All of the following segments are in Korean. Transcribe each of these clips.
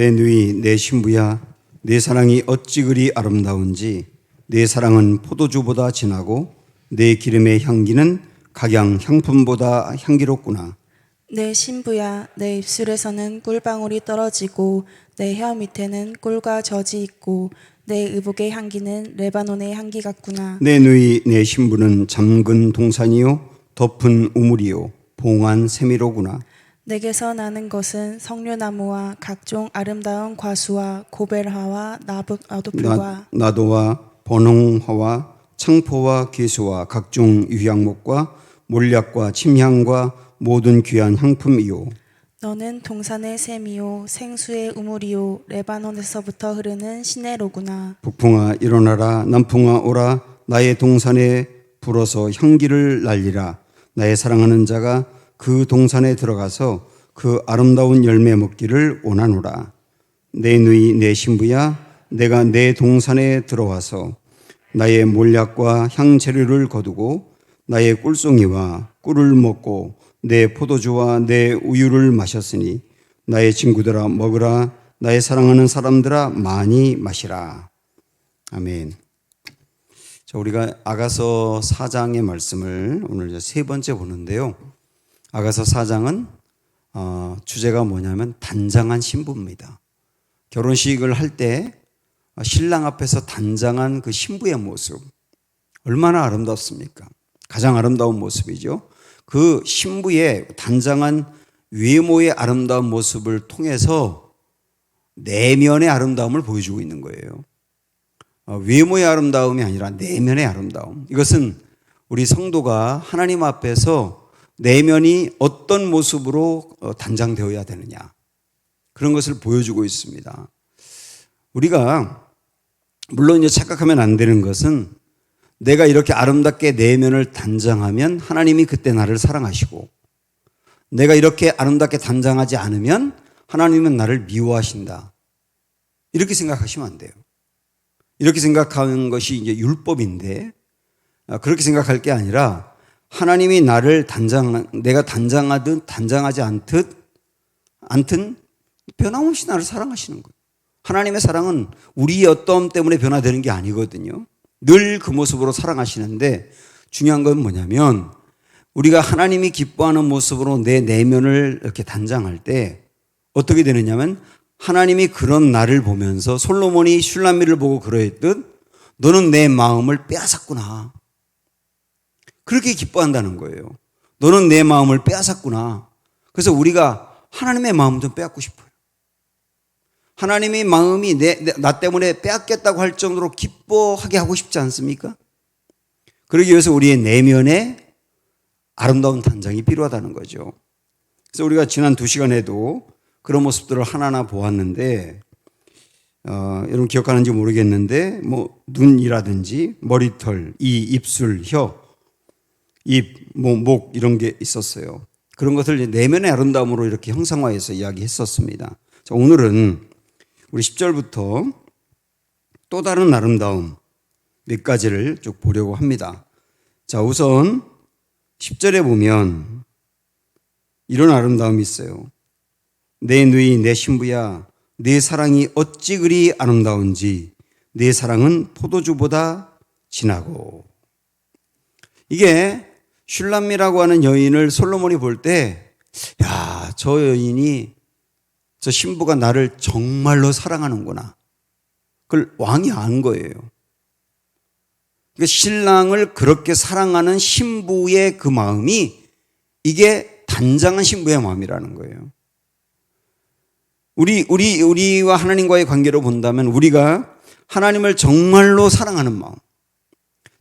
내 누이 내 신부야, 내 사랑이 어찌 그리 아름다운지. 내 사랑은 포도주보다 진하고 내 기름의 향기는 각양 향품보다 향기롭구나. 내 신부야, 내 입술에서는 꿀방울이 떨어지고 내 혀 밑에는 꿀과 젖이 있고 내 의복의 향기는 레바논의 향기 같구나. 내 누이 내 신부는 잠근 동산이요 덮은 우물이요 봉한 세미로구나. 내게서 나는 것은 석류나무와 각종 아름다운 과수와 고벨화와 나도풀과 나도와 번홍화와 창포와 귀수와 각종 유향목과 몰약과 침향과 모든 귀한 향품이요. 너는 동산의 샘이요 생수의 우물이요 레바논에서부터 흐르는 시내로구나. 북풍아 일어나라, 남풍아 오라. 나의 동산에 불어서 향기를 날리라. 나의 사랑하는 자가 그 동산에 들어가서 그 아름다운 열매 먹기를 원하노라. 내 누이 내 신부야, 내가 내 동산에 들어와서 나의 몰약과 향재료를 거두고 나의 꿀송이와 꿀을 먹고 내 포도주와 내 우유를 마셨으니 나의 친구들아 먹으라. 나의 사랑하는 사람들아 많이 마시라. 아멘. 자, 우리가 아가서 4장의 말씀을 오늘 세 번째 보는데요. 아가서 4장은 주제가 뭐냐면 단장한 신부입니다. 결혼식을 할 때 신랑 앞에서 단장한 그 신부의 모습, 얼마나 아름답습니까? 가장 아름다운 모습이죠. 그 신부의 단장한 외모의 아름다운 모습을 통해서 내면의 아름다움을 보여주고 있는 거예요. 외모의 아름다움이 아니라 내면의 아름다움. 이것은 우리 성도가 하나님 앞에서 내면이 어떤 모습으로 단장되어야 되느냐, 그런 것을 보여주고 있습니다. 우리가 물론 이제 착각하면 안 되는 것은 내가 이렇게 아름답게 내면을 단장하면 하나님이 그때 나를 사랑하시고, 내가 이렇게 아름답게 단장하지 않으면 하나님은 나를 미워하신다, 이렇게 생각하시면 안 돼요. 이렇게 생각하는 것이 이제 율법인데, 그렇게 생각할 게 아니라 하나님이 나를 내가 단장하든 단장하지 않든 변함없이 나를 사랑하시는 거예요. 하나님의 사랑은 우리의 어떠함 때문에 변화되는 게 아니거든요. 늘 그 모습으로 사랑하시는데, 중요한 건 뭐냐면 우리가 하나님이 기뻐하는 모습으로 내 내면을 이렇게 단장할 때 어떻게 되느냐면, 하나님이 그런 나를 보면서 솔로몬이 슐라미를 보고 그러했듯 너는 내 마음을 빼앗았구나, 그렇게 기뻐한다는 거예요. 너는 내 마음을 빼앗았구나. 그래서 우리가 하나님의 마음 좀 빼앗고 싶어요. 하나님의 마음이 나 때문에 빼앗겠다고 할 정도로 기뻐하게 하고 싶지 않습니까? 그러기 위해서 우리의 내면에 아름다운 단장이 필요하다는 거죠. 그래서 우리가 지난 2시간에도 그런 모습들을 하나하나 보았는데, 여러분 기억하는지 모르겠는데, 눈이라든지 머리털, 입술, 혀, 입, 목 이런 게 있었어요. 그런 것을 내면의 아름다움으로 이렇게 형상화해서 이야기했었습니다. 자, 오늘은 우리 10절부터 또 다른 아름다움 몇 가지를 쭉 보려고 합니다. 자, 우선 10절에 보면 이런 아름다움이 있어요. 내 누이 내 신부야, 내 사랑이 어찌 그리 아름다운지. 내 사랑은 포도주보다 진하고. 이게 슐람미라고 하는 여인을 솔로몬이 볼 때, 야, 저 여인이, 저 신부가 나를 정말로 사랑하는구나, 그걸 왕이 안 거예요. 그러니까 신랑을 그렇게 사랑하는 신부의 그 마음이, 이게 단장한 신부의 마음이라는 거예요. 우리와 하나님과의 관계로 본다면, 우리가 하나님을 정말로 사랑하는 마음,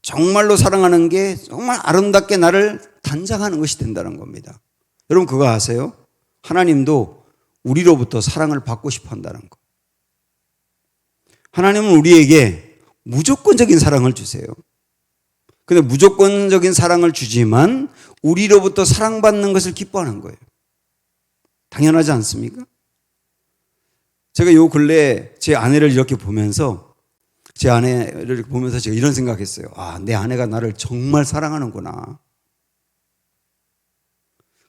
정말로 사랑하는 게 정말 아름답게 나를 단장하는 것이 된다는 겁니다. 여러분 그거 아세요? 하나님도 우리로부터 사랑을 받고 싶어 한다는 거. 하나님은 우리에게 무조건적인 사랑을 주세요. 근데 무조건적인 사랑을 주지만 우리로부터 사랑받는 것을 기뻐하는 거예요. 당연하지 않습니까? 제가 요 근래 제 아내를 이렇게 보면서 제가 이런 생각했어요. 아, 내 아내가 나를 정말 사랑하는구나.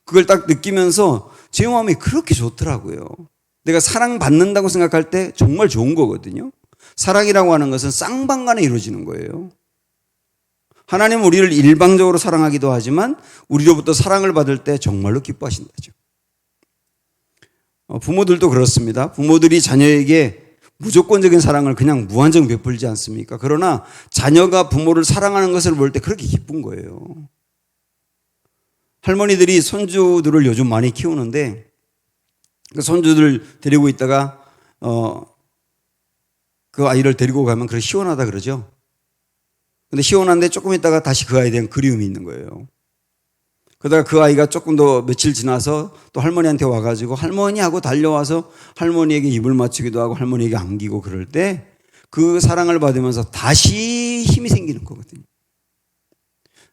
그걸 딱 느끼면서 제 마음이 그렇게 좋더라고요. 내가 사랑받는다고 생각할 때 정말 좋은 거거든요. 사랑이라고 하는 것은 쌍방간에 이루어지는 거예요. 하나님은 우리를 일방적으로 사랑하기도 하지만 우리로부터 사랑을 받을 때 정말로 기뻐하신다죠. 부모들도 그렇습니다. 부모들이 자녀에게 무조건적인 사랑을 그냥 무한정 베풀지 않습니까? 그러나 자녀가 부모를 사랑하는 것을 볼 때 그렇게 기쁜 거예요. 할머니들이 손주들을 요즘 많이 키우는데 그 손주들 데리고 있다가 그 아이를 데리고 가면 그렇게 시원하다 그러죠. 근데 시원한데 조금 있다가 다시 그 아이에 대한 그리움이 있는 거예요. 그러다가 그 아이가 조금 더 며칠 지나서 또 할머니한테 와가지고 할머니 하고 달려와서 할머니에게 입을 맞추기도 하고 할머니에게 안기고 그럴 때 그 사랑을 받으면서 다시 힘이 생기는 거거든요.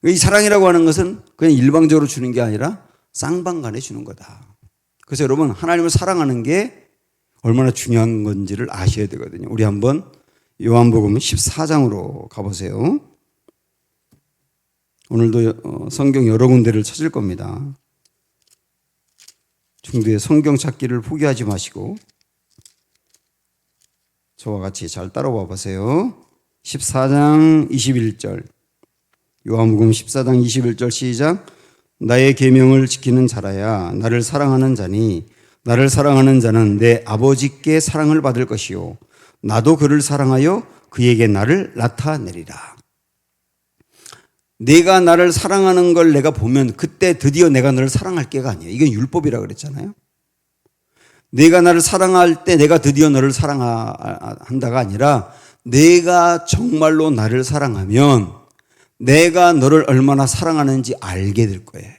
이 사랑이라고 하는 것은 그냥 일방적으로 주는 게 아니라 쌍방간에 주는 거다. 그래서 여러분, 하나님을 사랑하는 게 얼마나 중요한 건지를 아셔야 되거든요. 우리 한번 요한복음 14장으로 가보세요. 오늘도 성경 여러 군데를 찾을 겁니다. 중도에 성경 찾기를 포기하지 마시고 저와 같이 잘 따라와 보세요. 14장 21절 요한복음 14장 21절 시작. 나의 계명을 지키는 자라야 나를 사랑하는 자니 나를 사랑하는 자는 내 아버지께 사랑을 받을 것이요 나도 그를 사랑하여 그에게 나를 나타내리라. 내가 나를 사랑하는 걸 내가 보면 그때 드디어 내가 너를 사랑할 게가 아니에요. 이건 율법이라고 그랬잖아요. 내가 나를 사랑할 때 내가 드디어 너를 사랑한다가 아니라 내가 정말로 나를 사랑하면 내가 너를 얼마나 사랑하는지 알게 될 거예요.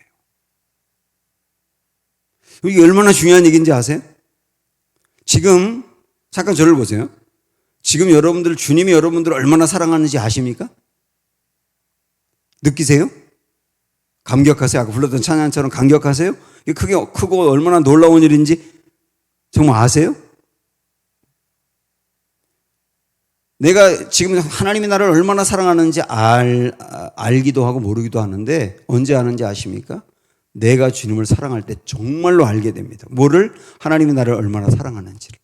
이게 얼마나 중요한 얘기인지 아세요? 지금 잠깐 저를 보세요. 지금 여러분들 주님이 여러분들을 얼마나 사랑하는지 아십니까? 느끼세요? 감격하세요? 아까 불렀던 찬양처럼 감격하세요? 이게 크고 얼마나 놀라운 일인지 정말 아세요? 내가 지금 하나님이 나를 얼마나 사랑하는지 알기도 하고 모르기도 하는데 언제 아는지 아십니까? 내가 주님을 사랑할 때 정말로 알게 됩니다. 뭐를? 하나님이 나를 얼마나 사랑하는지를.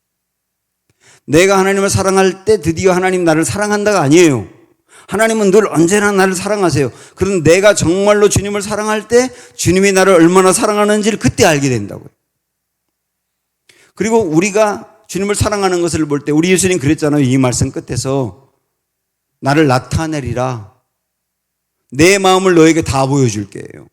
내가 하나님을 사랑할 때 드디어 하나님 나를 사랑한다가 아니에요. 하나님은 늘 언제나 나를 사랑하세요. 그런데 내가 정말로 주님을 사랑할 때 주님이 나를 얼마나 사랑하는지를 그때 알게 된다고요. 그리고 우리가 주님을 사랑하는 것을 볼 때 우리 예수님 그랬잖아요. 이 말씀 끝에서 나를 나타내리라. 내 마음을 너에게 다 보여줄게요.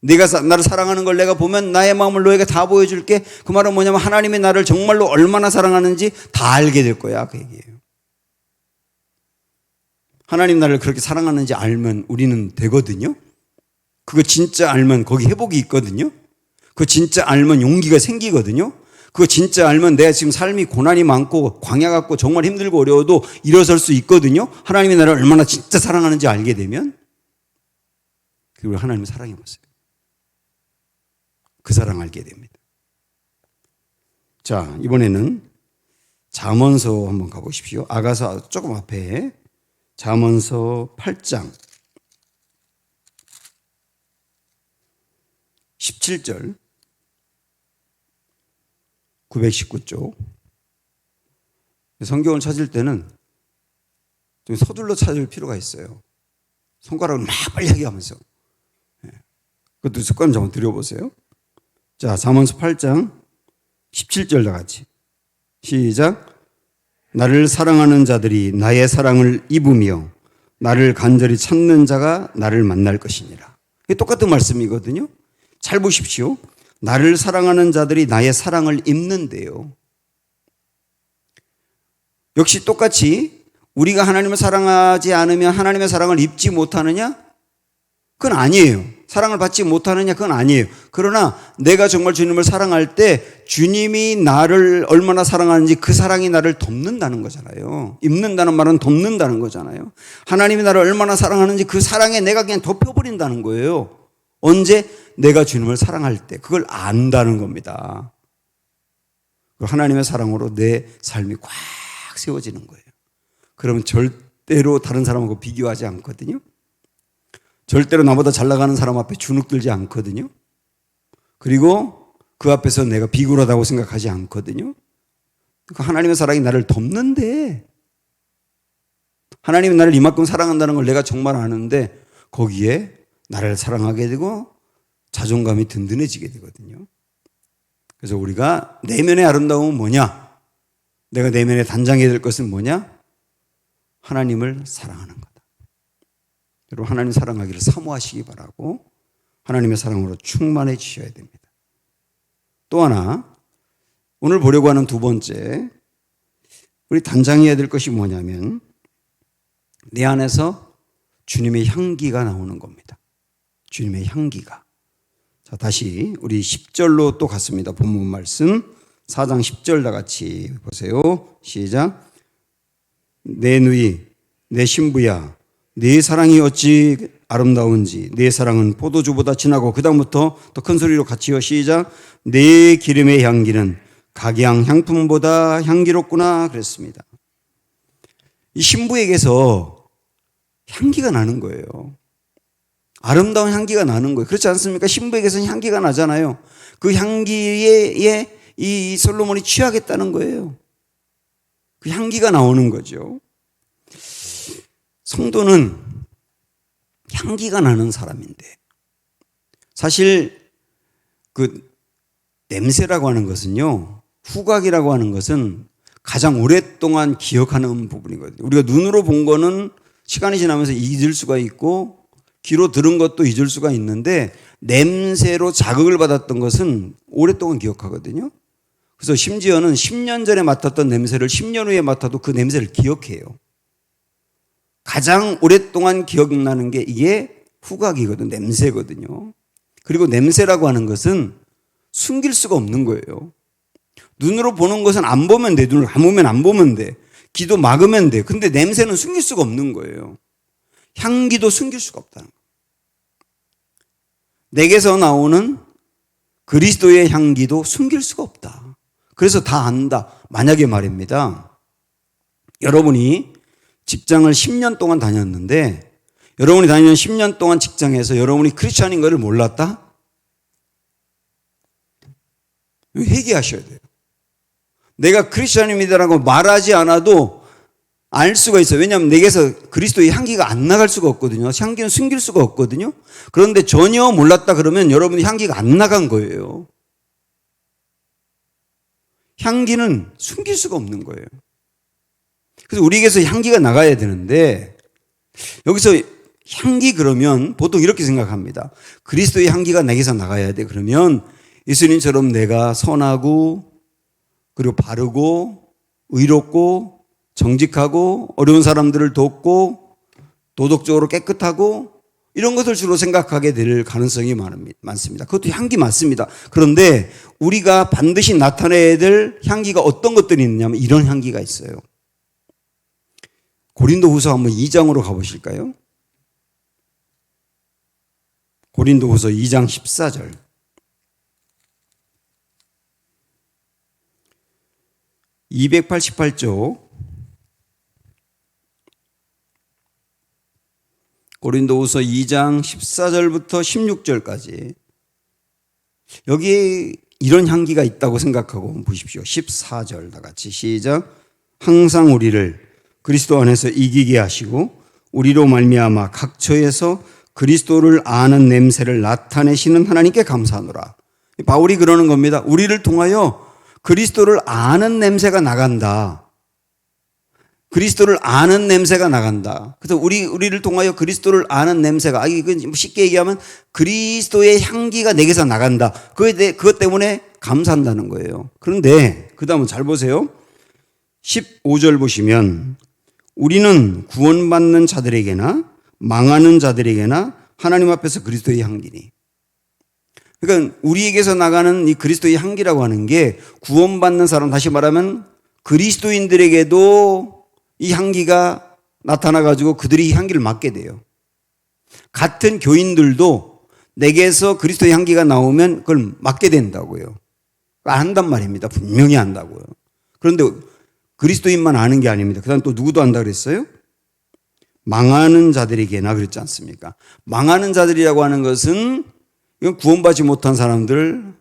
네가 나를 사랑하는 걸 내가 보면 나의 마음을 너에게 다 보여줄게. 그 말은 뭐냐면 하나님이 나를 정말로 얼마나 사랑하는지 다 알게 될 거야. 그 얘기예요. 하나님 나를 그렇게 사랑하는지 알면 우리는 되거든요. 그거 진짜 알면 거기 회복이 있거든요. 그거 진짜 알면 용기가 생기거든요. 그거 진짜 알면 내가 지금 삶이 고난이 많고 광야 같고 정말 힘들고 어려워도 일어설 수 있거든요. 하나님이 나를 얼마나 진짜 사랑하는지 알게 되면 그리고 하나님을 사랑해 보세요. 그 사랑 알게 됩니다. 자, 이번에는 잠언서 한번 가보십시오. 아가서 조금 앞에 잠언서 8장 17절 919쪽. 성경을 찾을 때는 좀 서둘러 찾을 필요가 있어요. 손가락을 막 빨리 하게 하면서. 그것도 습관 좀 들여보세요. 자, 잠언서 8장 17절 다 같이 시작. 나를 사랑하는 자들이 나의 사랑을 입으며 나를 간절히 찾는 자가 나를 만날 것이니라. 이게 똑같은 말씀이거든요. 잘 보십시오. 나를 사랑하는 자들이 나의 사랑을 입는데요. 역시 똑같이 우리가 하나님을 사랑하지 않으면 하나님의 사랑을 입지 못하느냐? 그건 아니에요. 사랑을 받지 못하느냐? 그건 아니에요. 그러나 내가 정말 주님을 사랑할 때 주님이 나를 얼마나 사랑하는지 그 사랑이 나를 덮는다는 거잖아요. 입는다는 말은 덮는다는 거잖아요. 하나님이 나를 얼마나 사랑하는지 그 사랑에 내가 그냥 덮여버린다는 거예요. 언제? 내가 주님을 사랑할 때 그걸 안다는 겁니다. 하나님의 사랑으로 내 삶이 꽉 세워지는 거예요. 그러면 절대로 다른 사람하고 비교하지 않거든요. 절대로 나보다 잘 나가는 사람 앞에 주눅들지 않거든요. 그리고 그 앞에서 내가 비굴하다고 생각하지 않거든요. 그 하나님의 사랑이 나를 덮는데, 하나님이 나를 이만큼 사랑한다는 걸 내가 정말 아는데 거기에 나를 사랑하게 되고 자존감이 든든해지게 되거든요. 그래서 우리가 내면의 아름다움은 뭐냐? 내가 내면에 단장해야 될 것은 뭐냐? 하나님을 사랑하는 거다. 여러분, 하나님 사랑하기를 사모하시기 바라고 하나님의 사랑으로 충만해지셔야 됩니다. 또 하나, 오늘 보려고 하는 두 번째, 우리 단장해야 될 것이 뭐냐면 내 안에서 주님의 향기가 나오는 겁니다. 주님의 향기가. 자, 다시 우리 10절로 또 갔습니다. 본문 말씀 4장 10절 다 같이 보세요. 시작. 내 누이, 내 신부야, 네 사랑이 어찌 아름다운지, 네 사랑은 포도주보다 진하고, 그 다음부터 더 큰 소리로 같이요. 시작. 네 기름의 향기는 각양 향품보다 향기롭구나 그랬습니다. 이 신부에게서 향기가 나는 거예요. 아름다운 향기가 나는 거예요. 그렇지 않습니까? 신부에게서는 향기가 나잖아요. 그 향기에 이 솔로몬이 취하겠다는 거예요. 그 향기가 나오는 거죠. 성도는 향기가 나는 사람인데, 사실 그 냄새라고 하는 것은요, 후각이라고 하는 것은 가장 오랫동안 기억하는 부분이거든요. 우리가 눈으로 본 거는 시간이 지나면서 잊을 수가 있고, 귀로 들은 것도 잊을 수가 있는데, 냄새로 자극을 받았던 것은 오랫동안 기억하거든요. 그래서 심지어는 10년 전에 맡았던 냄새를 10년 후에 맡아도 그 냄새를 기억해요. 가장 오랫동안 기억나는 게 이게 후각이거든, 냄새거든요. 그리고 냄새라고 하는 것은 숨길 수가 없는 거예요. 눈으로 보는 것은 안 보면 돼. 눈을 감으면 안 보면 돼. 귀도 막으면 돼. 근데 냄새는 숨길 수가 없는 거예요. 향기도 숨길 수가 없다는 거예요. 내게서 나오는 그리스도의 향기도 숨길 수가 없다. 그래서 다 안다. 만약에 말입니다, 여러분이 직장을 10년 동안 다녔는데, 여러분이 다니는 10년 동안 직장에서 여러분이 크리스찬인 것을 몰랐다? 회개하셔야 돼요. 내가 크리스찬입니다라고 말하지 않아도 알 수가 있어요. 왜냐하면 내게서 그리스도의 향기가 안 나갈 수가 없거든요. 향기는 숨길 수가 없거든요. 그런데 전혀 몰랐다 그러면 여러분이 향기가 안 나간 거예요. 향기는 숨길 수가 없는 거예요. 그래서 우리에게서 향기가 나가야 되는데, 여기서 향기 그러면 보통 이렇게 생각합니다. 그리스도의 향기가 내게서 나가야 돼. 그러면 예수님처럼 내가 선하고, 그리고 바르고, 의롭고, 정직하고, 어려운 사람들을 돕고, 도덕적으로 깨끗하고, 이런 것을 주로 생각하게 될 가능성이 많습니다. 그것도 향기 맞습니다. 그런데 우리가 반드시 나타내야 될 향기가 어떤 것들이 있냐면 이런 향기가 있어요. 고린도후서 한번 2장으로 가보실까요? 고린도후서 2장 14절. (288쪽) 고린도후서 2장 14절부터 16절까지, 여기에 이런 향기가 있다고 생각하고 보십시오. 14절 다 같이 시작. 항상 우리를 그리스도 안에서 이기게 하시고 우리로 말미암아 각 처에서 그리스도를 아는 냄새를 나타내시는 하나님께 감사하노라. 바울이 그러는 겁니다. 우리를 통하여 그리스도를 아는 냄새가 나간다. 그리스도를 아는 냄새가 나간다. 그래서 우리를 통하여 그리스도를 아는 냄새가, 이건 쉽게 얘기하면 그리스도의 향기가 내게서 나간다. 그것 때문에 감사한다는 거예요. 그런데 그 다음은 잘 보세요. 15절 보시면 우리는 구원받는 자들에게나 망하는 자들에게나 하나님 앞에서 그리스도의 향기니. 그러니까 우리에게서 나가는 이 그리스도의 향기라고 하는 게 구원받는 사람, 다시 말하면 그리스도인들에게도 이 향기가 나타나가지고 그들이 이 향기를 맡게 돼요. 같은 교인들도 내게서 그리스도의 향기가 나오면 그걸 맡게 된다고요. 안단 말입니다. 분명히 안다고요. 그런데 그리스도인만 아는 게 아닙니다. 그 다음 또 누구도 안다 그랬어요? 망하는 자들에게나 그랬지 않습니까? 망하는 자들이라고 하는 것은 이건 구원받지 못한 사람들,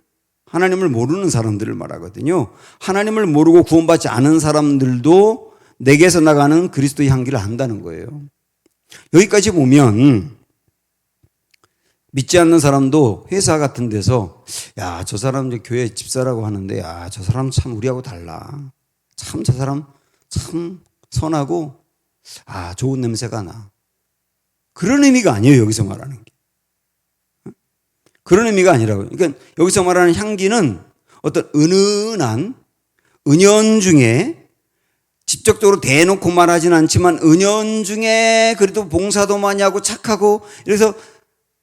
하나님을 모르는 사람들을 말하거든요. 하나님을 모르고 구원받지 않은 사람들도 내게서 나가는 그리스도의 향기를 안다는 거예요. 여기까지 보면 믿지 않는 사람도 회사 같은 데서 야, 저 사람 이제 교회 집사라고 하는데 야, 저 사람 참 우리하고 달라. 참 저 사람 참 선하고 좋은 냄새가 나. 그런 의미가 아니에요. 여기서 말하는 게. 그런 의미가 아니라고요. 그러니까 여기서 말하는 향기는 어떤 은은한 은연중에 직접적으로 대놓고 말하진 않지만 은연중에 그래도 봉사도 많이 하고 착하고 그래서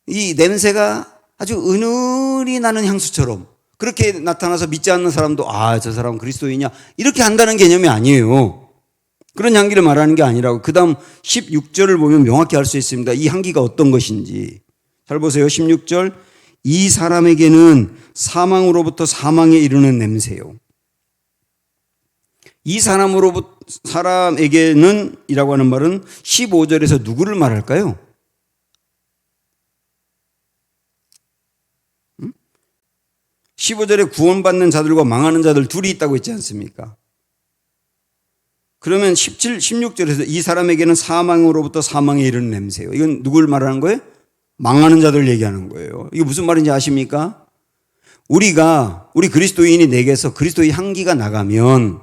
이 냄새가 아주 은은히 나는 향수처럼 그렇게 나타나서 믿지 않는 사람도 저 사람은 그리스도인이냐 이렇게 한다는 개념이 아니에요. 그런 향기를 말하는 게 아니라고. 그 다음 16절을 보면 명확히 알 수 있습니다. 이 향기가 어떤 것인지. 잘 보세요. 16절. 이 사람에게는 사망으로부터 사망에 이르는 냄새요. 이 사람에게는 이라고 하는 말은 15절에서 누구를 말할까요? 15절에 구원받는 자들과 망하는 자들 둘이 있다고 했지 않습니까? 그러면 16절에서 이 사람에게는 사망으로부터 사망에 이르는 냄새요. 이건 누굴 말하는 거예요? 망하는 자들 얘기하는 거예요. 이게 무슨 말인지 아십니까? 우리 그리스도인이 내게서 그리스도의 향기가 나가면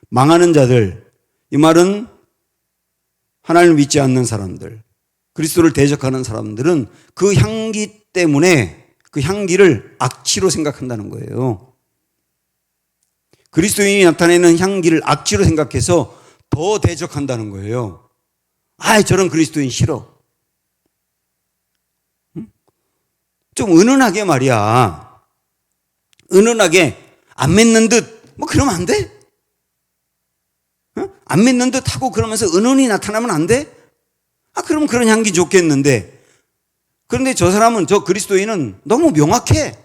망하는 자들, 이 말은 하나님을 믿지 않는 사람들, 그리스도를 대적하는 사람들은 그 향기 때문에 그 향기를 악취로 생각한다는 거예요. 그리스도인이 나타내는 향기를 악취로 생각해서 더 대적한다는 거예요. 저런 그리스도인 싫어. 좀 은은하게 말이야. 은은하게 안 맺는 듯 그러면 안 돼? 안 맺는 듯 하고 그러면서 은은히 나타나면 안 돼? 그럼 그런 향기 좋겠는데. 그런데 저 그리스도인은 너무 명확해.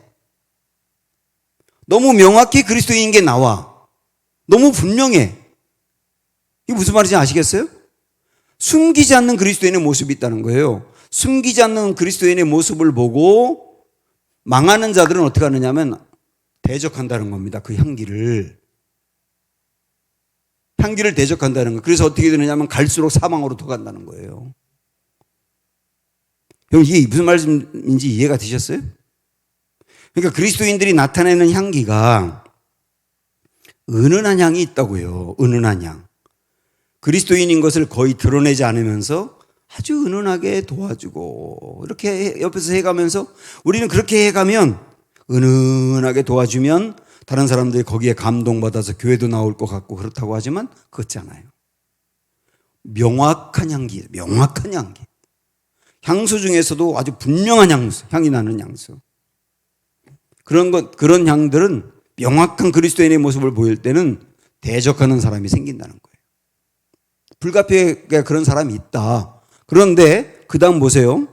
너무 명확히 그리스도인인 게 나와. 너무 분명해. 이게 무슨 말인지 아시겠어요? 숨기지 않는 그리스도인의 모습이 있다는 거예요. 숨기지 않는 그리스도인의 모습을 보고 망하는 자들은 어떻게 하느냐면 대적한다는 겁니다. 그 향기를 대적한다는 거예요. 그래서 어떻게 되느냐면 갈수록 사망으로 더 간다는 거예요. 여러분 이게 무슨 말씀인지 이해가 되셨어요? 그러니까 그리스도인들이 나타내는 향기가 은은한 향이 있다고요. 은은한 향. 그리스도인인 것을 거의 드러내지 않으면서 아주 은은하게 도와주고 이렇게 옆에서 해가면서 우리는 그렇게 해가면 은은하게 도와주면 다른 사람들이 거기에 감동받아서 교회도 나올 것 같고 그렇다고 하지만 그렇잖아요. 명확한 향기, 명확한 향기. 향수 중에서도 아주 분명한 향이 나는 향수. 그런 향들은 명확한 그리스도인의 모습을 보일 때는 대적하는 사람이 생긴다는 거예요. 불가피하게 그런 사람이 있다. 그런데 그 다음 보세요.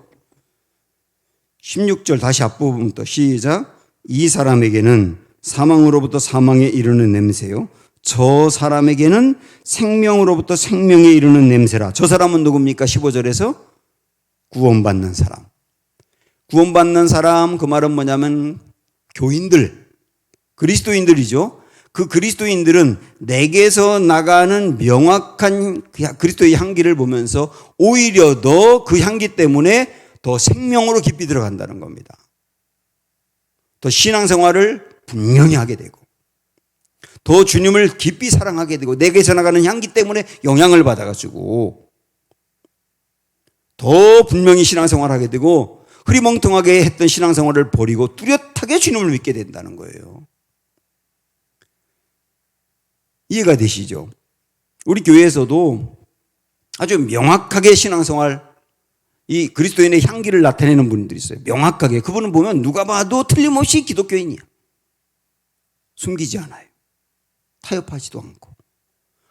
16절 다시 앞부분부터 시작. 이 사람에게는 사망으로부터 사망에 이르는 냄새요. 저 사람에게는 생명으로부터 생명에 이르는 냄새라. 저 사람은 누굽니까? 15절에서 구원받는 사람. 구원받는 사람, 그 말은 뭐냐면 교인들, 그리스도인들이죠. 그 그리스도인들은 내게서 나가는 명확한 그리스도의 향기를 보면서 오히려 더 그 향기 때문에 더 생명으로 깊이 들어간다는 겁니다. 더 신앙생활을 분명히 하게 되고 더 주님을 깊이 사랑하게 되고 내게서 나가는 향기 때문에 영향을 받아가지고 더 분명히 신앙생활을 하게 되고 흐리멍텅하게 했던 신앙생활을 버리고 뚜렷하게 주님을 믿게 된다는 거예요. 이해가 되시죠? 우리 교회에서도 아주 명확하게 신앙생활, 이 그리스도인의 향기를 나타내는 분들이 있어요. 명확하게. 그분은 보면 누가 봐도 틀림없이 기독교인이야. 숨기지 않아요. 타협하지도 않고.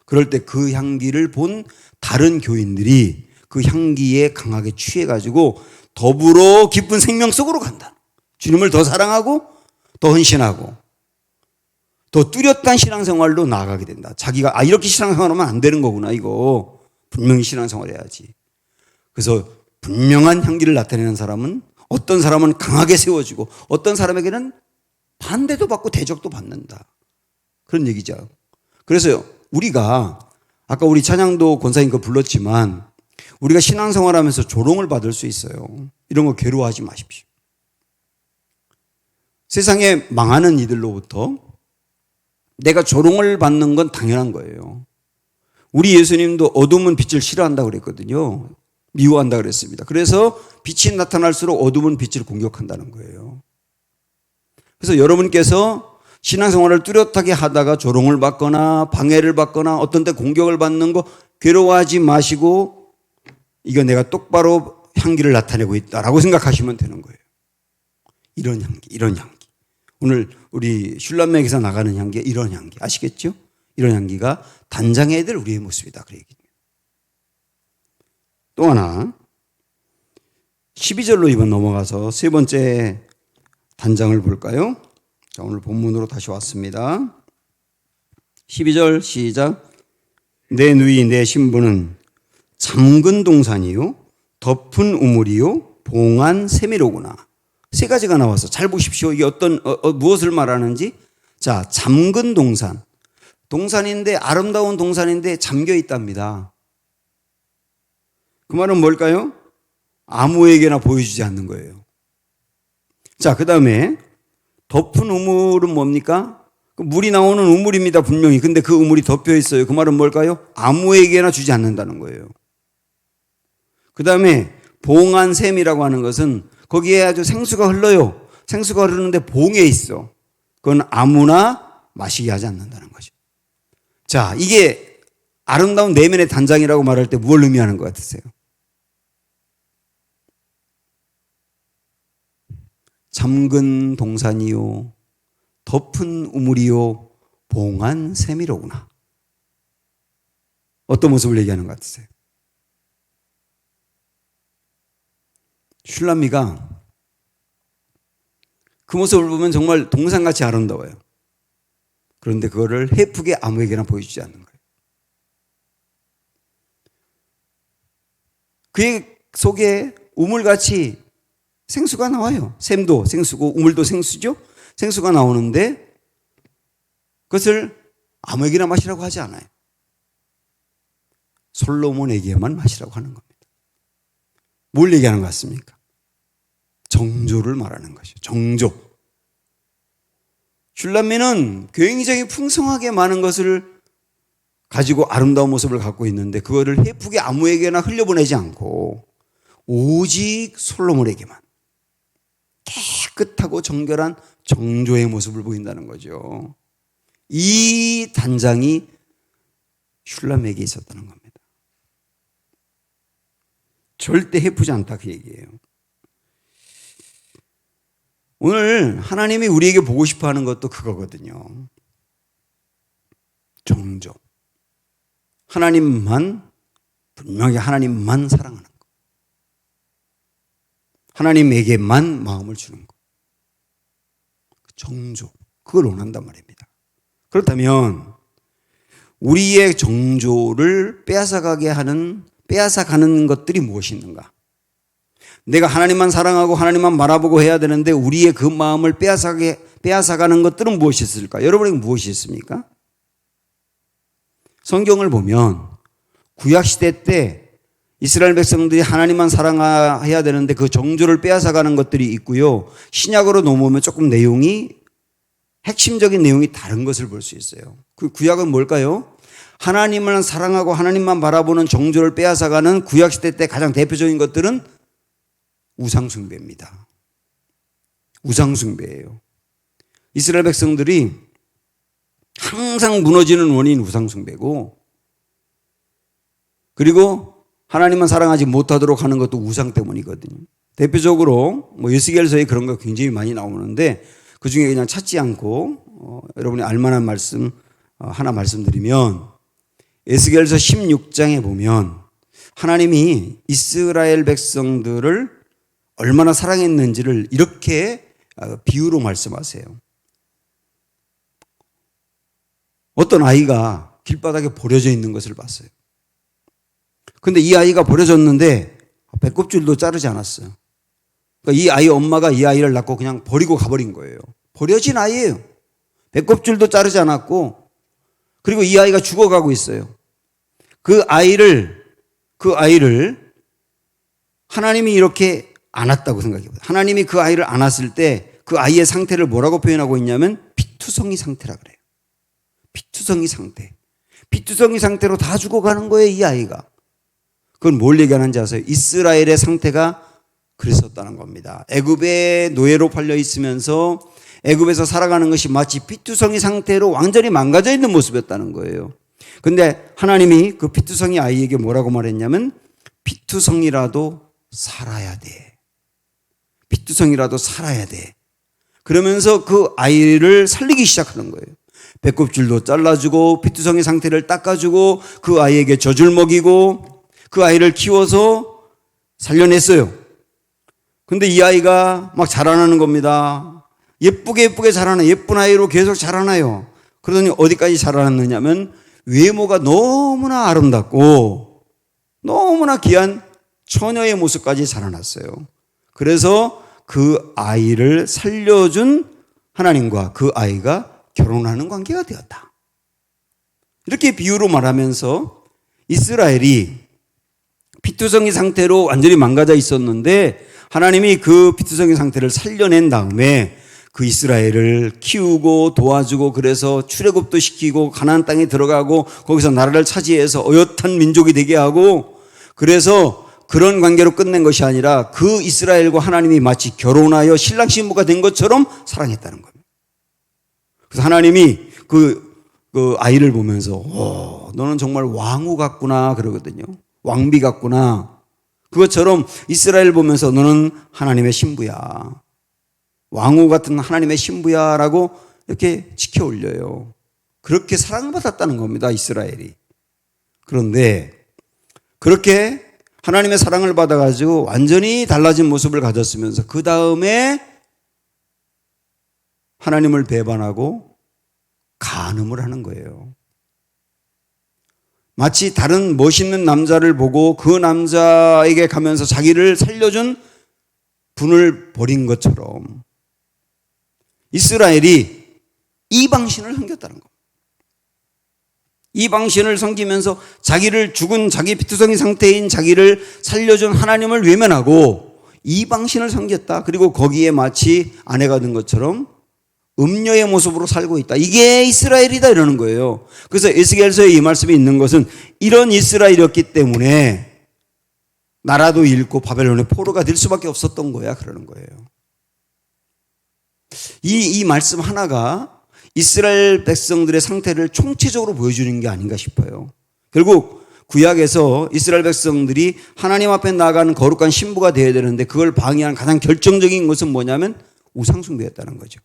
그럴 때 그 향기를 본 다른 교인들이 그 향기에 강하게 취해가지고 더불어 깊은 생명 속으로 간다. 주님을 더 사랑하고 더 헌신하고 더 뚜렷한 신앙생활로 나아가게 된다. 자기가 이렇게 신앙생활하면 안 되는 거구나 이거. 분명히 신앙생활 해야지. 그래서 분명한 향기를 나타내는 사람은 어떤 사람은 강하게 세워지고 어떤 사람에게는 반대도 받고 대적도 받는다. 그런 얘기죠. 그래서 우리가 아까 우리 찬양도 권사님 거 불렀지만 우리가 신앙생활하면서 조롱을 받을 수 있어요. 이런 거 괴로워하지 마십시오. 세상에 망하는 이들로부터 내가 조롱을 받는 건 당연한 거예요. 우리 예수님도 어둠은 빛을 싫어한다고 그랬거든요. 미워한다 그랬습니다. 그래서 빛이 나타날수록 어둠은 빛을 공격한다는 거예요. 그래서 여러분께서 신앙생활을 뚜렷하게 하다가 조롱을 받거나 방해를 받거나 어떤 때 공격을 받는 거 괴로워하지 마시고 이거 내가 똑바로 향기를 나타내고 있다라고 생각하시면 되는 거예요. 이런 향기, 이런 향기. 오늘 우리 슐람맥에서 나가는 향기, 이런 향기 아시겠죠? 이런 향기가 단장해야 될 우리의 모습이다. 그 얘기입니다. 또 하나 12절로 이번 넘어가서 세 번째 단장을 볼까요? 자, 오늘 본문으로 다시 왔습니다. 12절 시작. 내 누이 내 신부는 잠근 동산이요 덮은 우물이요 봉한 세미로구나. 세 가지가 나와서 잘 보십시오. 이게 무엇을 말하는지. 자, 잠근 동산. 동산인데 아름다운 동산인데 잠겨 있답니다. 그 말은 뭘까요? 아무에게나 보여주지 않는 거예요. 자, 그 다음에 덮은 우물은 뭡니까? 물이 나오는 우물입니다, 분명히. 근데 그 우물이 덮여 있어요. 그 말은 뭘까요? 아무에게나 주지 않는다는 거예요. 그 다음에 봉한 샘이라고 하는 것은 거기에 아주 생수가 흘러요. 생수가 흐르는데 봉에 있어. 그건 아무나 마시게 하지 않는다는 거죠. 자, 이게 아름다운 내면의 단장이라고 말할 때 무엇을 의미하는 것 같으세요? 잠근 동산이요 덮은 우물이요 봉한 샘이로구나. 어떤 모습을 얘기하는 것 같으세요? 슐람미가 그 모습을 보면 정말 동산같이 아름다워요. 그런데 그거를 헤프게 아무에게나 보여주지 않는 거예요. 그의 속에 우물같이 생수가 나와요. 샘도 생수고 우물도 생수죠. 생수가 나오는데 그것을 아무에게나 마시라고 하지 않아요. 솔로몬에게만 마시라고 하는 겁니다. 뭘 얘기하는 것 같습니까? 정조를 말하는 것이죠. 정조. 슐람미는 굉장히 풍성하게 많은 것을 가지고 아름다운 모습을 갖고 있는데 그거를 헤프게 아무에게나 흘려보내지 않고 오직 솔로몬에게만 깨끗하고 정결한 정조의 모습을 보인다는 거죠. 이 단장이 슐람에게 있었다는 겁니다. 절대 헤프지 않다 그 얘기예요. 오늘 하나님이 우리에게 보고 싶어 하는 것도 그거거든요. 정조. 하나님만, 분명히 하나님만 사랑하는 것. 하나님에게만 마음을 주는 것. 정조. 그걸 원한단 말입니다. 그렇다면 우리의 정조를 빼앗아가는 것들이 무엇이 있는가? 내가 하나님만 사랑하고 하나님만 바라보고 해야 되는데 우리의 그 마음을 빼앗아가는 것들은 무엇이 있을까? 여러분에게 무엇이 있습니까? 성경을 보면 구약시대 때 이스라엘 백성들이 하나님만 사랑해야 되는데 그 정조를 빼앗아가는 것들이 있고요. 신약으로 넘어오면 조금 핵심적인 내용이 다른 것을 볼 수 있어요. 그 구약은 뭘까요? 하나님을 사랑하고 하나님만 바라보는 정조를 빼앗아가는 구약시대 때 가장 대표적인 것들은 우상숭배입니다. 우상숭배예요. 이스라엘 백성들이 항상 무너지는 원인이 우상숭배고 그리고 하나님만 사랑하지 못하도록 하는 것도 우상 때문이거든요. 대표적으로 에스겔서에 그런 거 굉장히 많이 나오는데 그중에 그냥 찾지 않고 여러분이 알만한 말씀 하나 말씀드리면 에스겔서 16장에 보면 하나님이 이스라엘 백성들을 얼마나 사랑했는지를 이렇게 비유로 말씀하세요. 어떤 아이가 길바닥에 버려져 있는 것을 봤어요. 근데 이 아이가 버려졌는데 배꼽줄도 자르지 않았어요. 그러니까 이 아이 엄마가 이 아이를 낳고 그냥 버리고 가버린 거예요. 버려진 아이예요. 배꼽줄도 자르지 않았고, 그리고 이 아이가 죽어가고 있어요. 그 아이를 하나님이 이렇게 안았다고 생각해봐요. 하나님이 그 아이를 안았을 때 그 아이의 상태를 뭐라고 표현하고 있냐면 피투성이 상태라 그래요. 피투성이 상태. 피투성이 상태로 다 죽어가는 거예요, 이 아이가. 그건 뭘 얘기하는지 아세요? 이스라엘의 상태가 그랬었다는 겁니다. 애굽의 노예로 팔려 있으면서 애굽에서 살아가는 것이 마치 피투성이 상태로 완전히 망가져 있는 모습이었다는 거예요. 근데 하나님이 그 피투성이 아이에게 뭐라고 말했냐면 피투성이라도 살아야 돼. 피투성이라도 살아야 돼. 그러면서 그 아이를 살리기 시작하는 거예요. 배꼽줄도 잘라주고 피투성이 상태를 닦아주고 그 아이에게 젖을 먹이고 그 아이를 키워서 살려냈어요. 근데 이 아이가 막 자라나는 겁니다. 예쁘게 자라나, 예쁜 아이로 계속 자라나요. 그러더니 어디까지 자라났느냐면 외모가 너무나 아름답고 너무나 귀한 처녀의 모습까지 자라났어요. 그래서 그 아이를 살려준 하나님과 그 아이가 결혼하는 관계가 되었다. 이렇게 비유로 말하면서 이스라엘이 피투성이 상태로 완전히 망가져 있었는데 하나님이 그 피투성이 상태를 살려낸 다음에 그 이스라엘을 키우고 도와주고 그래서 출애굽도 시키고 가나안 땅에 들어가고 거기서 나라를 차지해서 어엿한 민족이 되게 하고 그래서 그런 관계로 끝낸 것이 아니라 그 이스라엘과 하나님이 마치 결혼하여 신랑 신부가 된 것처럼 사랑했다는 겁니다. 그래서 하나님이 그 아이를 보면서 너는 정말 왕후 같구나 그러거든요. 왕비 같구나. 그것처럼 이스라엘 보면서 너는 하나님의 신부야. 왕후 같은 하나님의 신부야 라고 이렇게 지켜 올려요. 그렇게 사랑받았다는 겁니다, 이스라엘이. 그런데 그렇게 하나님의 사랑을 받아가지고 완전히 달라진 모습을 가졌으면서 그 다음에 하나님을 배반하고 간음을 하는 거예요. 마치 다른 멋있는 남자를 보고 그 남자에게 가면서 자기를 살려준 분을 버린 것처럼 이스라엘이 이방신을 섬겼다는 겁니다. 이방신을 섬기면서 자기를 죽은 자기 피투성이 상태인 자기를 살려준 하나님을 외면하고 이방신을 섬겼다. 그리고 거기에 마치 아내가 된 것처럼 음녀의 모습으로 살고 있다. 이게 이스라엘이다 이러는 거예요. 그래서 에스겔서에 이 말씀이 있는 것은 이런 이스라엘이었기 때문에 나라도 잃고 바벨론의 포로가 될 수밖에 없었던 거야 그러는 거예요. 이 말씀 하나가 이스라엘 백성들의 상태를 총체적으로 보여주는 게 아닌가 싶어요. 결국 구약에서 이스라엘 백성들이 하나님 앞에 나아가는 거룩한 신부가 되어야 되는데 그걸 방해하는 가장 결정적인 것은 뭐냐면 우상숭배였다는 거죠.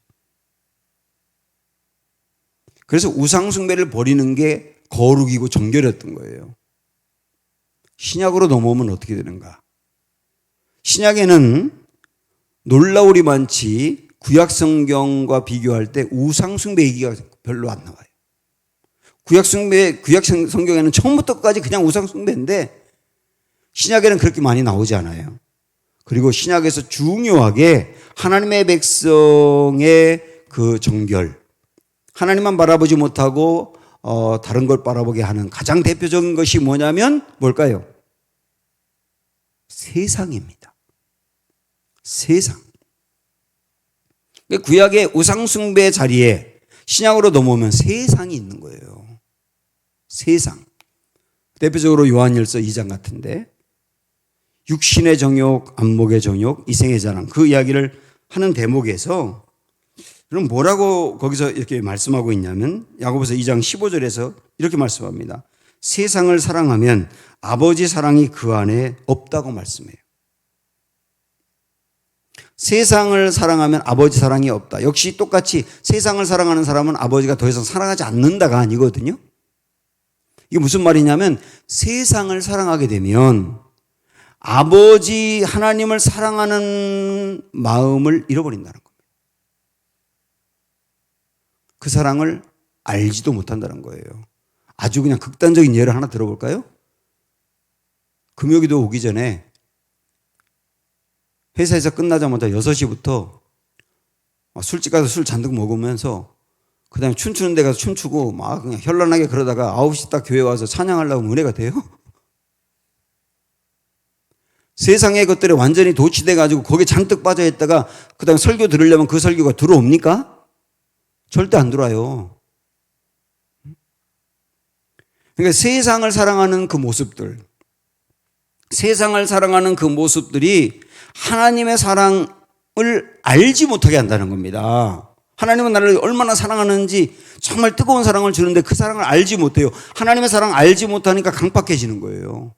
그래서 우상숭배를 버리는 게 거룩이고 정결이었던 거예요. 신약으로 넘어오면 어떻게 되는가? 신약에는 놀라우리 많지 구약 성경과 비교할 때 우상 숭배 얘기가 별로 안 나와요. 구약 성경에는 처음부터 끝까지 그냥 우상 숭배인데 신약에는 그렇게 많이 나오지 않아요. 그리고 신약에서 중요하게 하나님의 백성의 그 정결, 하나님만 바라보지 못하고 다른 걸 바라보게 하는 가장 대표적인 것이 뭐냐면 뭘까요? 세상입니다. 세상. 구약의 우상숭배 자리에 신약으로 넘어오면 세상이 있는 거예요. 세상. 대표적으로 요한일서 2장 같은데 육신의 정욕, 안목의 정욕, 이생의 자랑 그 이야기를 하는 대목에서 그럼 뭐라고 거기서 이렇게 말씀하고 있냐면 야고보서 2장 15절에서 이렇게 말씀합니다. 세상을 사랑하면 아버지 사랑이 그 안에 없다고 말씀해요. 세상을 사랑하면 아버지 사랑이 없다. 역시 똑같이 세상을 사랑하는 사람은 아버지가 더 이상 사랑하지 않는다가 아니거든요. 이게 무슨 말이냐면 세상을 사랑하게 되면 아버지 하나님을 사랑하는 마음을 잃어버린다는 겁니다. 그 사랑을 알지도 못한다는 거예요. 아주 그냥 극단적인 예를 하나 들어볼까요? 금요기도 오기 전에 회사에서 끝나자마자 6시부터 술집 가서 술 잔뜩 먹으면서 그다음에 춤추는 데 가서 춤추고 막 그냥 현란하게 그러다가 9시 딱 교회 와서 찬양하려고 하면 은혜가 돼요? 세상의 것들에 완전히 도취돼 가지고 거기에 잔뜩 빠져 있다가 그다음에 설교 들으려면 그 설교가 들어옵니까? 절대 안 들어와요. 그러니까 세상을 사랑하는 그 모습들, 세상을 사랑하는 그 모습들이 하나님의 사랑을 알지 못하게 한다는 겁니다. 하나님은 나를 얼마나 사랑하는지 정말 뜨거운 사랑을 주는데 그 사랑을 알지 못해요. 하나님의 사랑 알지 못하니까 강팍해지는 거예요.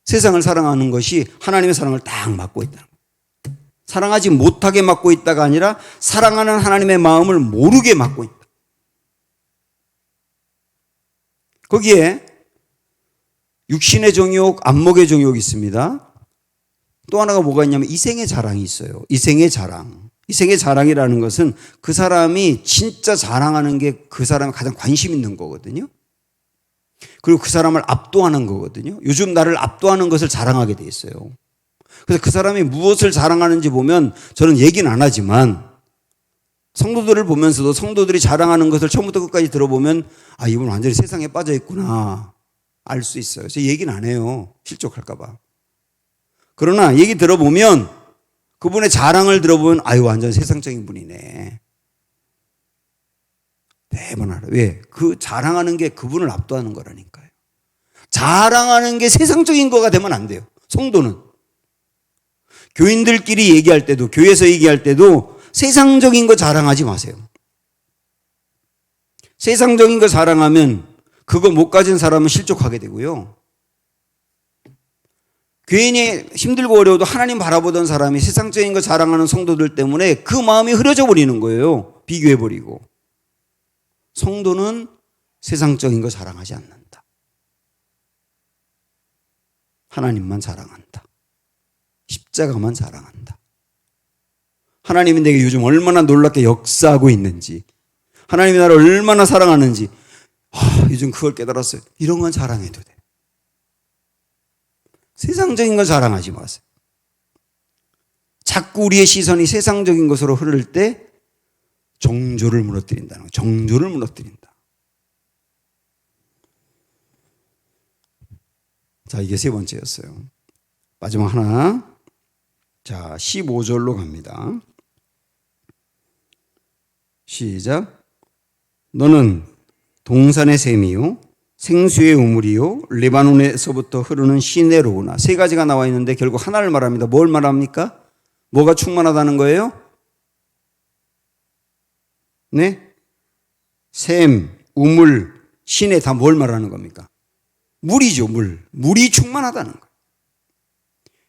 세상을 사랑하는 것이 하나님의 사랑을 딱 막고 있다는 거예요. 사랑하지 못하게 막고 있다가 아니라 사랑하는 하나님의 마음을 모르게 막고 있다. 거기에 육신의 정욕, 안목의 정욕이 있습니다. 또 하나가 뭐가 있냐면 이생의 자랑이 있어요. 이생의 자랑. 이생의 자랑이라는 것은 그 사람이 진짜 자랑하는 게 그 사람이 가장 관심 있는 거거든요. 그리고 그 사람을 압도하는 거거든요. 요즘 나를 압도하는 것을 자랑하게 돼 있어요. 그래서 그 사람이 무엇을 자랑하는지 보면 저는 얘기는 안 하지만 성도들을 보면서도 성도들이 자랑하는 것을 처음부터 끝까지 들어보면 아, 이분 완전히 세상에 빠져 있구나 알 수 있어요. 그래서 얘기는 안 해요. 실족할까 봐. 그러나 얘기 들어보면 그분의 자랑을 들어보면 아유 완전 세상적인 분이네. 매번 알아요. 왜? 그 자랑하는 게 그분을 압도하는 거라니까요. 자랑하는 게 세상적인 거가 되면 안 돼요. 성도는. 교인들끼리 얘기할 때도 교회에서 얘기할 때도 세상적인 거 자랑하지 마세요. 세상적인 거 자랑하면 그거 못 가진 사람은 실족하게 되고요. 괜히 힘들고 어려워도 하나님 바라보던 사람이 세상적인 거 자랑하는 성도들 때문에 그 마음이 흐려져 버리는 거예요. 비교해버리고. 성도는 세상적인 거 자랑하지 않는다. 하나님만 자랑한다. 십자가만 자랑한다. 하나님이 내게 요즘 얼마나 놀랍게 역사하고 있는지, 하나님이 나를 얼마나 사랑하는지, 요즘 그걸 깨달았어요. 이런 건 자랑해도 돼. 세상적인 건 자랑하지 마세요. 자꾸 우리의 시선이 세상적인 것으로 흐를 때 정조를 무너뜨린다는 거예요. 정조를 무너뜨린다. 자, 이게 세 번째였어요. 마지막 하나. 자, 15절로 갑니다. 시작. 너는 동산의 샘이요 생수의 우물이요 레바논에서부터 흐르는 시내로구나. 세 가지가 나와 있는데 결국 하나를 말합니다. 뭘 말합니까? 뭐가 충만하다는 거예요? 네? 샘, 우물, 시내 다 뭘 말하는 겁니까? 물이죠, 물. 물이 충만하다는 거예요.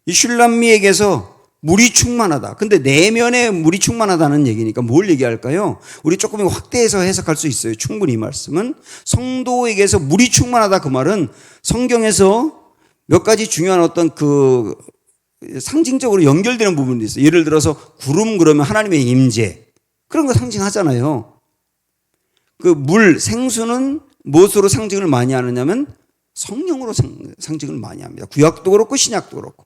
이 슐람미에게서 물이 충만하다. 근데 내면에 물이 충만하다는 얘기니까 뭘 얘기할까요? 우리 조금 확대해서 해석할 수 있어요. 충분히 이 말씀은. 성도에게서 물이 충만하다 그 말은 성경에서 몇 가지 중요한 어떤 그 상징적으로 연결되는 부분도 있어요. 예를 들어서 구름 그러면 하나님의 임재. 그런 거 상징하잖아요. 그 물, 생수는 무엇으로 상징을 많이 하느냐면 성령으로 상징을 많이 합니다. 구약도 그렇고 신약도 그렇고.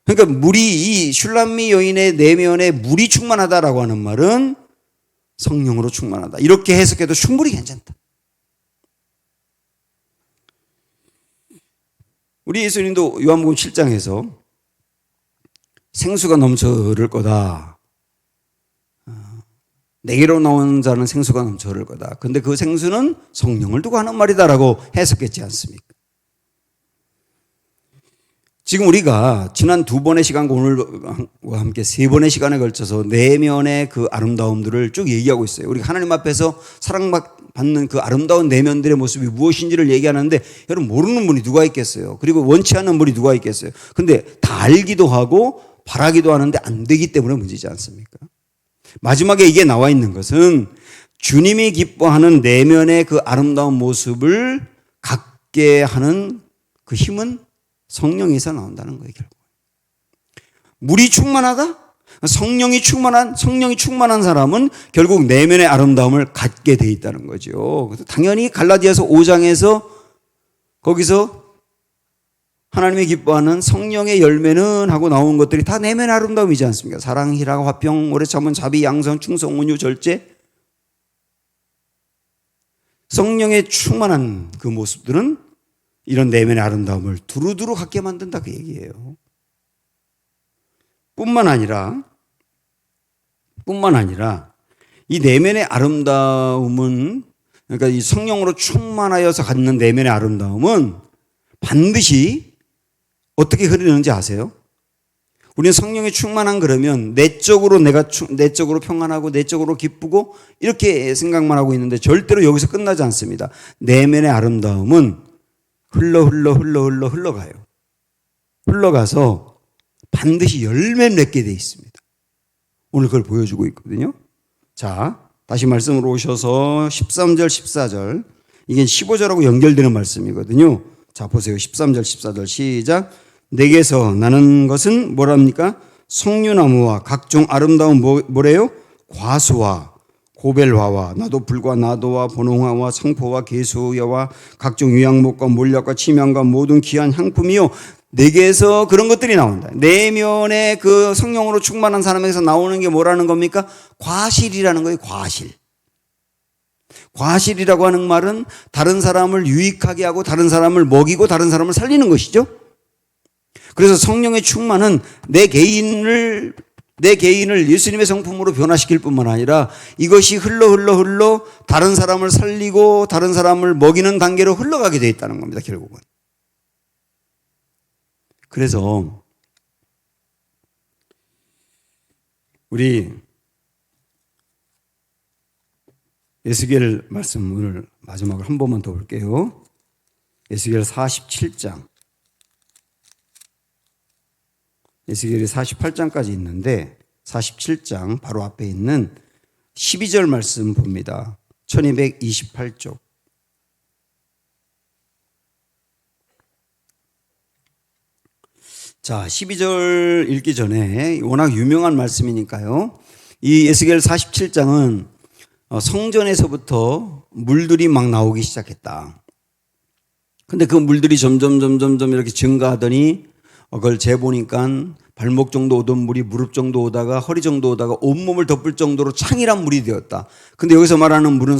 그러니까 물이 이 슐람미 여인의 내면에 물이 충만하다라고 하는 말은 성령으로 충만하다. 이렇게 해석해도 충분히 괜찮다. 우리 예수님도 요한복음 7장에서 생수가 넘쳐 흐를 거다. 내게로 나오는 자는 생수가 넘쳐 흐를 거다. 근데 그 생수는 성령을 두고 하는 말이다라고 해석했지 않습니까? 지금 우리가 지난 2번의 시간과 오늘과 함께 3번의 시간에 걸쳐서 내면의 그 아름다움들을 쭉 얘기하고 있어요. 우리가 하나님 앞에서 사랑받는 그 아름다운 내면들의 모습이 무엇인지를 얘기하는데 여러분 모르는 분이 누가 있겠어요. 그리고 원치 않는 분이 누가 있겠어요. 근데 다 알기도 하고 바라기도 하는데 안 되기 때문에 문제지 않습니까? 마지막에 이게 나와 있는 것은 주님이 기뻐하는 내면의 그 아름다운 모습을 갖게 하는 그 힘은 성령에서 나온다는 거예요, 결국. 물이 충만하다? 성령이 충만한 사람은 결국 내면의 아름다움을 갖게 돼 있다는 거죠. 그래서 당연히 갈라디아서 5장에서 거기서 하나님이 기뻐하는 성령의 열매는 하고 나온 것들이 다 내면의 아름다움이지 않습니까? 사랑, 희락, 화평, 오래 참은, 자비, 양선, 충성, 온유, 절제. 성령에 충만한 그 모습들은 이런 내면의 아름다움을 두루두루 갖게 만든다 그 얘기예요. 뿐만 아니라 이 내면의 아름다움은, 그러니까 이 성령으로 충만하여서 갖는 내면의 아름다움은 반드시 어떻게 흐르는지 아세요? 우리는 성령에 충만한 그러면 내적으로 내적으로 평안하고 내적으로 기쁘고 이렇게 생각만 하고 있는데 절대로 여기서 끝나지 않습니다. 내면의 아름다움은 흘러가요. 흘러가서 반드시 열매를 맺게 돼 있습니다. 오늘 그걸 보여주고 있거든요. 자, 다시 말씀으로 오셔서 13절, 14절. 이게 15절하고 연결되는 말씀이거든요. 자, 보세요. 13절, 14절 시작. 내게서 나는 것은 뭐랍니까? 석류나무와 각종 아름다운 뭐래요? 과수와 고벨화와 나도풀과 나도와 보농화와 상포와 개수여와 각종 유향목과 몰약과 침향과 모든 귀한 향품이요. 내게서 그런 것들이 나온다. 내면에 그 성령으로 충만한 사람에게서 나오는 게 뭐라는 겁니까? 과실이라는 거예요. 과실. 과실이라고 하는 말은 다른 사람을 유익하게 하고 다른 사람을 먹이고 다른 사람을 살리는 것이죠. 그래서 성령의 충만은 내 개인을 예수님의 성품으로 변화시킬 뿐만 아니라 이것이 흘러 다른 사람을 살리고 다른 사람을 먹이는 단계로 흘러가게 되어 있다는 겁니다. 결국은. 그래서 우리 에스겔 말씀 오늘 마지막으로 한 번만 더 볼게요. 에스겔 47장. 에스겔이 48장까지 있는데 47장 바로 앞에 있는 12절 말씀 봅니다. 1228쪽. 자, 12절 읽기 전에 워낙 유명한 말씀이니까요. 이 에스겔 47장은 성전에서부터 물들이 막 나오기 시작했다. 근데 그 물들이 점점 이렇게 증가하더니 그걸 재보니까 발목 정도 오던 물이 무릎 정도 오다가 허리 정도 오다가 온몸을 덮을 정도로 창이란 물이 되었다. 근데 여기서 말하는 물은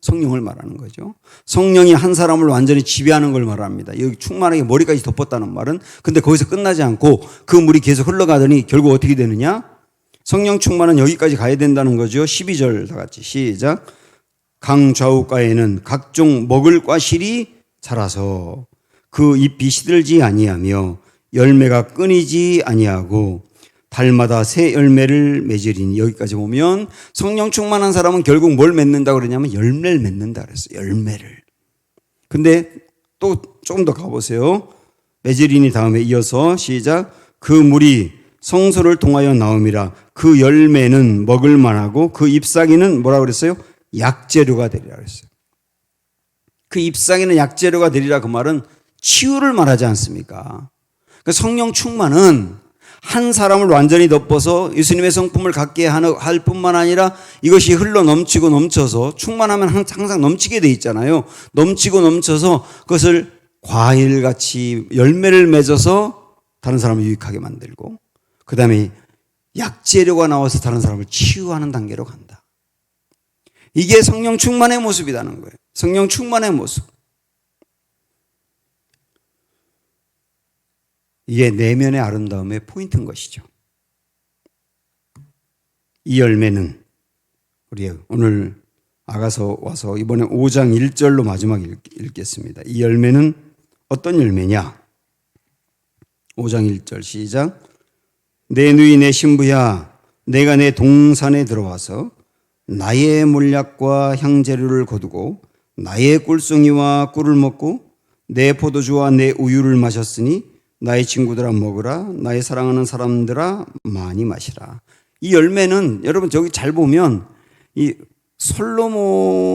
성령을 말하는 거죠. 성령이 한 사람을 완전히 지배하는 걸 말합니다. 여기 충만하게 머리까지 덮었다는 말은, 근데 거기서 끝나지 않고 그 물이 계속 흘러가더니 결국 어떻게 되느냐? 성령 충만은 여기까지 가야 된다는 거죠. 12절 다 같이 시작. 강 좌우가에는 각종 먹을 과실이 자라서 그 잎이 시들지 아니하며 열매가 끊이지 아니하고 달마다 새 열매를 맺으리니. 여기까지 보면 성령 충만한 사람은 결국 뭘 맺는다고 그러냐면 열매를 맺는다 그랬어요. 열매를. 근데 또 조금 더 가보세요. 맺으리니 다음에 이어서 시작. 그 물이 성소를 통하여 나옴이라. 그 열매는 먹을 만하고 그 잎사귀는 뭐라고 그랬어요? 약재료가 되리라 그랬어요. 그 잎사귀는 약재료가 되리라 그 말은 치유를 말하지 않습니까? 그 성령 충만은 한 사람을 완전히 덮어서 예수님의 성품을 갖게 할 뿐만 아니라 이것이 흘러 넘치고 넘쳐서 충만하면 항상 넘치게 돼 있잖아요. 넘치고 넘쳐서 그것을 과일같이 열매를 맺어서 다른 사람을 유익하게 만들고 그 다음에 약재료가 나와서 다른 사람을 치유하는 단계로 간다. 이게 성령 충만의 모습이라는 거예요. 성령 충만의 모습. 이게 내면의 아름다움의 포인트인 것이죠. 이 열매는 우리 오늘 아가서 와서 이번에 5장 1절로 마지막 읽겠습니다. 이 열매는 어떤 열매냐? 5장 1절 시작. 내 누이 내 신부야, 내가 내 동산에 들어와서 나의 몰약과 향재료를 거두고 나의 꿀송이와 꿀을 먹고 내 포도주와 내 우유를 마셨으니 나의 친구들아 먹으라. 나의 사랑하는 사람들아 많이 마시라. 이 열매는 여러분 저기 잘 보면 이 솔로몬에게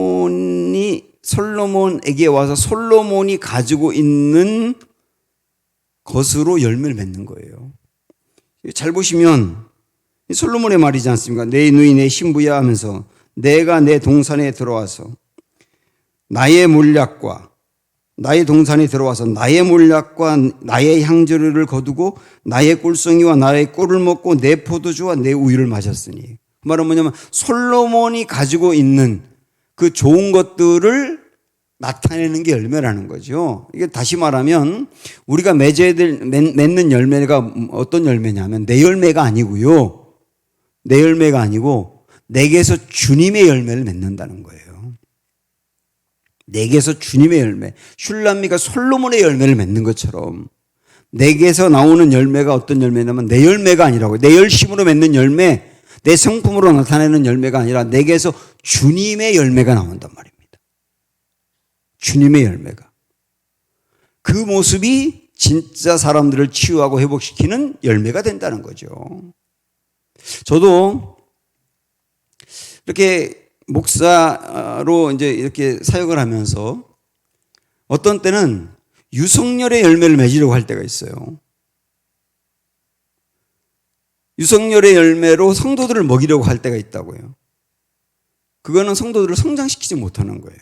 와서 솔로몬이 가지고 있는 것으로 열매를 맺는 거예요. 잘 보시면 솔로몬의 말이지 않습니까? 내 누이 내 신부야 하면서 내가 내 동산에 들어와서 나의 몰약과 나의 동산에 들어와서 나의 몰약과 나의 향재료를 거두고 나의 꿀송이와 나의 꿀을 먹고 내 포도주와 내 우유를 마셨으니, 그 말은 뭐냐면 솔로몬이 가지고 있는 그 좋은 것들을 나타내는 게 열매라는 거죠. 이게 다시 말하면 우리가 맺는 열매가 어떤 열매냐면 내 열매가 아니고요. 내 열매가 아니고 내게서 주님의 열매를 맺는다는 거예요. 내게서 주님의 열매, 슐람미가 솔로몬의 열매를 맺는 것처럼 내게서 나오는 열매가 어떤 열매냐면 내 열매가 아니라고, 내 열심으로 맺는 열매, 내 성품으로 나타내는 열매가 아니라 내게서 주님의 열매가 나온단 말입니다. 주님의 열매가. 그 모습이 진짜 사람들을 치유하고 회복시키는 열매가 된다는 거죠. 저도 이렇게 목사로 이제 이렇게 사역을 하면서 어떤 때는 유성열의 열매를 맺으려고 할 때가 있어요. 유성열의 열매로 성도들을 먹이려고 할 때가 있다고요. 그거는 성도들을 성장시키지 못하는 거예요.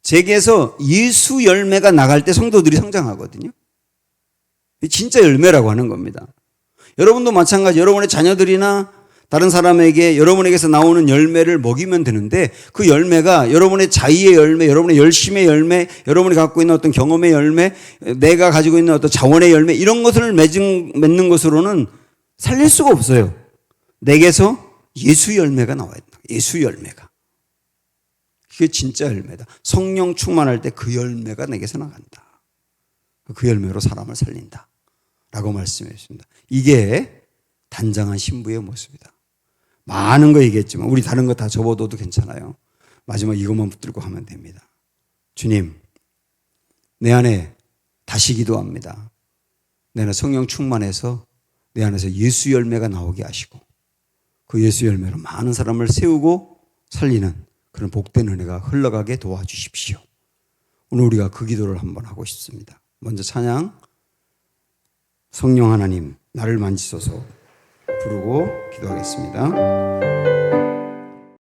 제게서 예수 열매가 나갈 때 성도들이 성장하거든요. 진짜 열매라고 하는 겁니다. 여러분도 마찬가지, 여러분의 자녀들이나 다른 사람에게 여러분에게서 나오는 열매를 먹이면 되는데, 그 열매가 여러분의 자의의 열매, 여러분의 열심의 열매, 여러분이 갖고 있는 어떤 경험의 열매, 내가 가지고 있는 어떤 자원의 열매, 이런 것을 맺는 것으로는 살릴 수가 없어요. 내게서 예수 열매가 나와야 된다. 예수 열매가. 그게 진짜 열매다. 성령 충만할 때 그 열매가 내게서 나간다. 그 열매로 사람을 살린다. 라고 말씀해 주십니다. 이게 단장한 신부의 모습이다. 많은 거 얘기했지만 우리 다른 거 다 접어둬도 괜찮아요. 마지막 이것만 붙들고 하면 됩니다. 주님, 내 안에 다시 기도합니다. 내 안에 성령 충만해서 내 안에서 예수 열매가 나오게 하시고 그 예수 열매로 많은 사람을 세우고 살리는 그런 복된 은혜가 흘러가게 도와주십시오. 오늘 우리가 그 기도를 한번 하고 싶습니다. 먼저 찬양, 성령 하나님 나를 만지소서 부르고 기도하겠습니다.